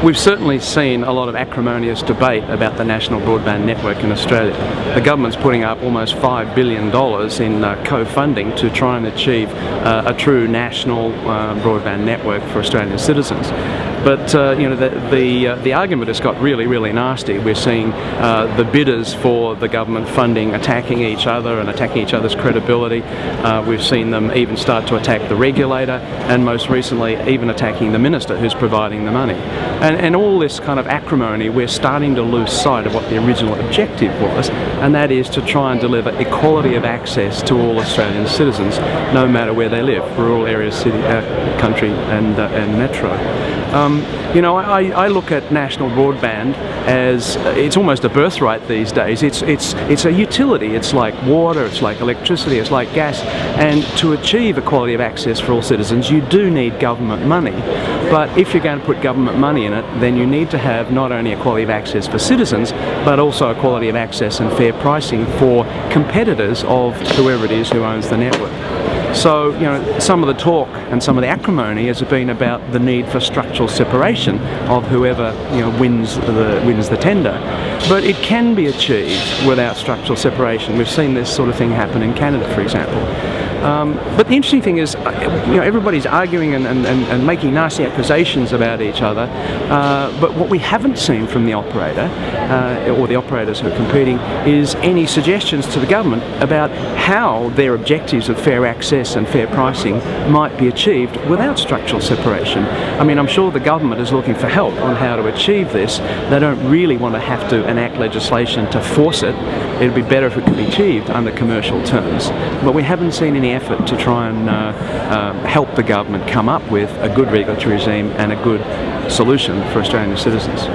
We've certainly seen a lot of acrimonious debate about the National Broadband Network in Australia. The government's putting up almost $5 billion in co-funding to try and achieve a true national broadband network for Australian citizens. But the argument has got really nasty. We're seeing the bidders for the government funding attacking each other and attacking each other's credibility. We've seen them even start to attack the regulator, and most recently even attacking the minister who's providing the money. And all this kind of acrimony, we're starting to lose sight of what the original objective was, and that is to try and deliver equality of access to all Australian citizens, no matter where they live, rural areas, city, country and metro. I look at national broadband as it's almost a birthright these days. It's a utility. It's like water, it's like electricity, it's like gas. And to achieve equality of access for all citizens, you do need government money. But if you're going to put government money in it, then you need to have not only equality of access for citizens, but also equality of access and fair pricing for competitors of whoever it is who owns the network. So, some of the talk and some of the acrimony has been about the need for structural separation of whoever, wins the tender. But it can be achieved without structural separation. We've seen this sort of thing happen in Canada, for example. But the interesting thing is, everybody's arguing and making nasty accusations about each other, but what we haven't seen from the operator, or the operators who are competing, is any suggestions to the government about how their objectives of fair access and fair pricing might be achieved without structural separation. I mean, I'm sure the government is looking for help on how to achieve this. They don't really want to have to enact legislation to force it. It'd be better if it could be achieved under commercial terms. But we haven't seen any effort to try and help the government come up with a good regulatory regime and a good solution for Australian citizens.